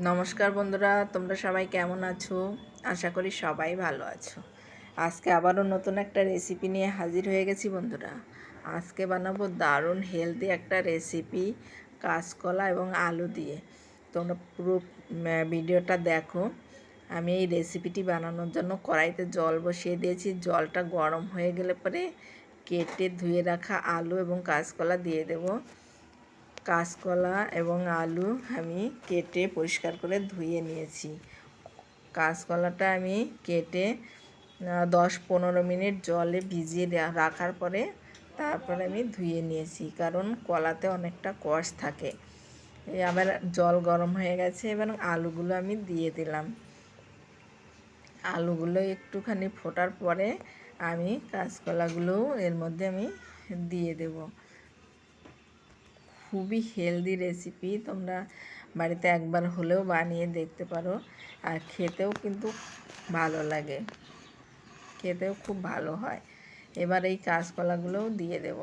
নমস্কার বন্ধুরা, তোমরা সবাই কেমন আছো? আশা করি সবাই ভালো আছো। আজকে আবারও নতুন একটা রেসিপি নিয়ে হাজির হয়ে গেছি বন্ধুরা। আজকে বানাবো দারুণ হেলদি একটা রেসিপি, কাঁচকলা এবং আলু দিয়ে। তোমরা পুরো ভিডিওটা দেখো। আমি এই রেসিপিটি বানানোর জন্য কড়াইতে জল বসিয়ে দিয়েছি। জলটা গরম হয়ে গেলে পরে কেটে ধুয়ে রাখা আলু এবং কাঁচকলা দিয়ে দেবো। কাঁচকলা এবং আলু আমি কেটে পরিষ্কার করে ধুয়ে নিয়েছি। কাঁচকলাটা আমি কেটে 10-15 মিনিট জলে ভিজিয়ে রাখার পরে তারপরে আমি ধুয়ে নিয়েছি, কারণ কলাতে অনেকটা কষ থাকে। এই আবার জল গরম হয়ে গেছে, এবার আলুগুলো আমি দিয়ে দিলাম। আলুগুলো একটুখানি ফোটার পরে আমি কাঁচকলাগুলোও এর মধ্যে আমি দিয়ে দেব। খুবই হেলদি রেসিপি, তোমরা বাড়িতে একবার হলেও বানিয়ে দেখতে পারো। আর খেতেও কিন্তু ভালো লাগে, খেতেও খুব ভালো হয়। এবার এই কাঁচকলাগুলোও দিয়ে দেব।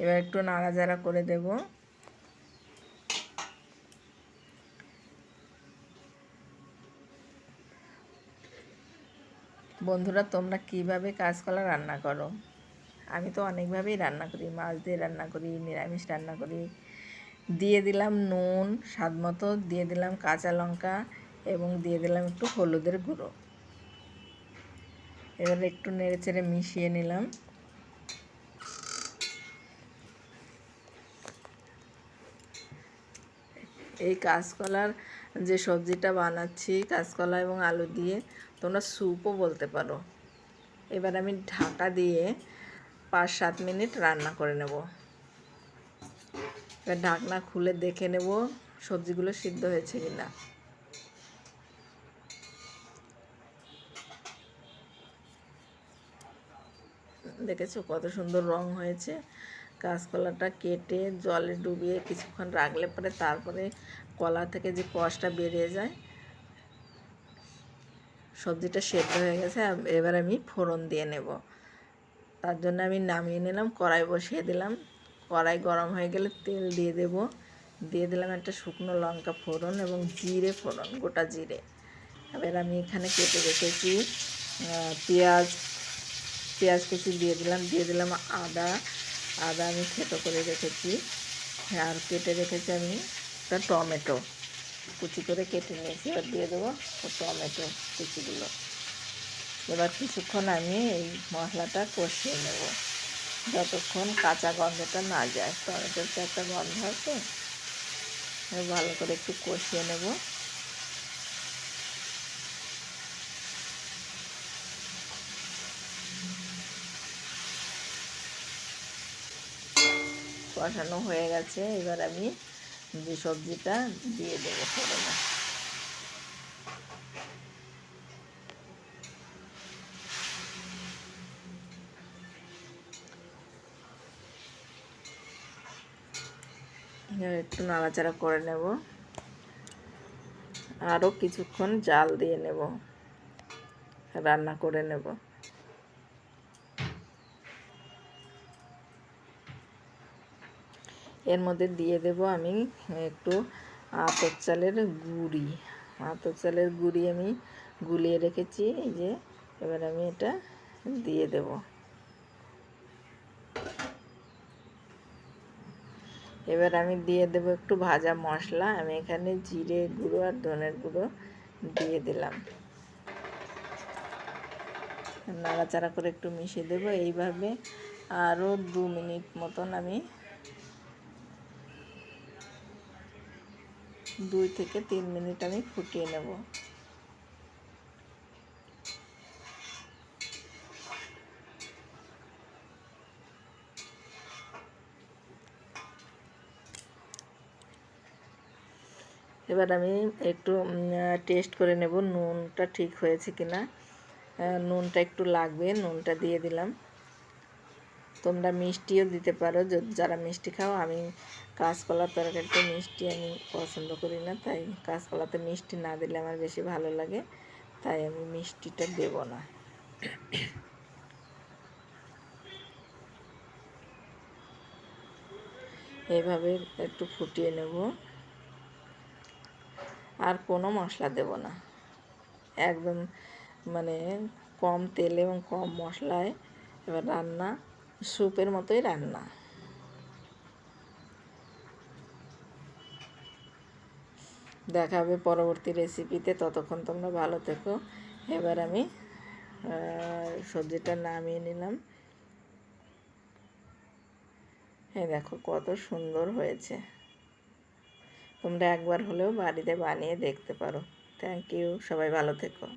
এবার একটু নাড়াচাড়া করে দেব। বন্ধুরা, তোমরা কিভাবে কাঁচকলা রান্না করো? আমি তো অনেকভাবেই রান্না করি, মাছ দিয়ে রান্না করি, নিরামিষ রান্না করি। দিয়ে দিলাম নুন স্বাদ মতো, দিয়ে দিলাম কাঁচা লঙ্কা এবং দিয়ে দিলাম একটু হলুদের গুঁড়ো। এবার একটু নেড়েচেড়ে মিশিয়ে নিলাম। এই কাঁচকলার যে সবজিটা বানাচ্ছি, কাঁচকলা এবং আলু দিয়ে, তোমরা স্যুপও বলতে পারো। এবার আমি ঢাকা দিয়ে 5-7 মিনিট রান্না করে নেব। এবার ঢাকনা খুলে দেখে নেব সবজিগুলো সিদ্ধ হয়েছে কিনা। দেখেছো কত সুন্দর রং হয়েছে। কাঁচকলাটা কেটে জলে ডুবিয়ে কিছুক্ষণ রাখলে পরে তারপরে কলা থেকে যে কষটা বেরিয়ে যায়। সবজিটা সেদ্ধ হয়ে গেছে, এবার আমি ফোড়ন দিয়ে নেব। তার জন্য আমি নামিয়ে নিলাম, কড়াই বসিয়ে দিলাম। কড়াই গরম হয়ে গেলে তেল দিয়ে দেব। দিয়ে দিলাম একটা শুকনো লঙ্কা ফোড়ন এবং জিরে ফোড়ন, গোটা জিরে। এবার আমি এখানে কেটে রেখেছি পেঁয়াজ কুচি দিয়ে দিলাম আদা আমি থেতো করে রেখেছি। আর কেটে রেখেছি আমি একটা টমেটো, কুচি করে কেটে নিয়েছি। এবার দিয়ে দেবো টমেটো কুচিগুলো। এবার কিছুক্ষণ আমি এই মশলাটা কষিয়ে নেব, যতক্ষণ কাঁচা গন্ধটা না যায়। টমেটোর তো একটা গন্ধ আছে, ভালো করে একটু কষিয়ে নেব। কষানো হয়ে গেছে, এবার আমি যে সবজিটা দিয়ে দেবো ফোড়নে। একটু নাড়াচাড়া করে নেব, আরও কিছুক্ষণ জাল দিয়ে নেব, রান্না করে নেব। এর মধ্যে দিয়ে দেব আমি একটু আতপ চালের গুঁড়ি আমি গুলিয়ে রেখেছি, এই যে। এবার আমি এটা দিয়ে দেব। এবার আমি দিয়ে দেব একটু ভাজা মশলা। আমি এখানে জিরে গুঁড়ো আর ধনের গুঁড়ো দিয়ে দিলাম। নাড়াচাড়া করে একটু মিশিয়ে দেব। এইভাবে আরও 2 মিনিট মতন আমি 2 থেকে 3 মিনিট আমি ফুটিয়ে নেব। এবার আমি একটু টেস্ট করে নেব নুনটা ঠিক হয়েছে কিনা। নুনটা একটু লাগবে, নুনটা দিয়ে দিলাম। তোমরা মিষ্টিও দিতে পারো যারা মিষ্টি খাও। আমি কাঁচকলার তরকারিতে মিষ্টি আমি পছন্দ করি না, তাই কাঁচকলাতে মিষ্টি না দিলে আমার বেশি ভালো লাগে, তাই আমি মিষ্টিটা দেব না। এইভাবে একটু ফুটিয়ে নেব, আর কোনো মশলা দেব না, একদম মানে কম তেলে এবং কম মশলায় এবার রান্না, স্যুপের মতোই রান্না। দেখা হবে পরবর্তী রেসিপিতে, ততক্ষণ তোমরা ভালো থেকো। এবার আমি সবজিটা নামিয়ে নিলাম। এই দেখো কত সুন্দর হয়েছে, তোমরা একবার হলেও বাড়িতে বানিয়ে দেখতে পারো। থ্যাংক ইউ, সবাই ভালো থেকো।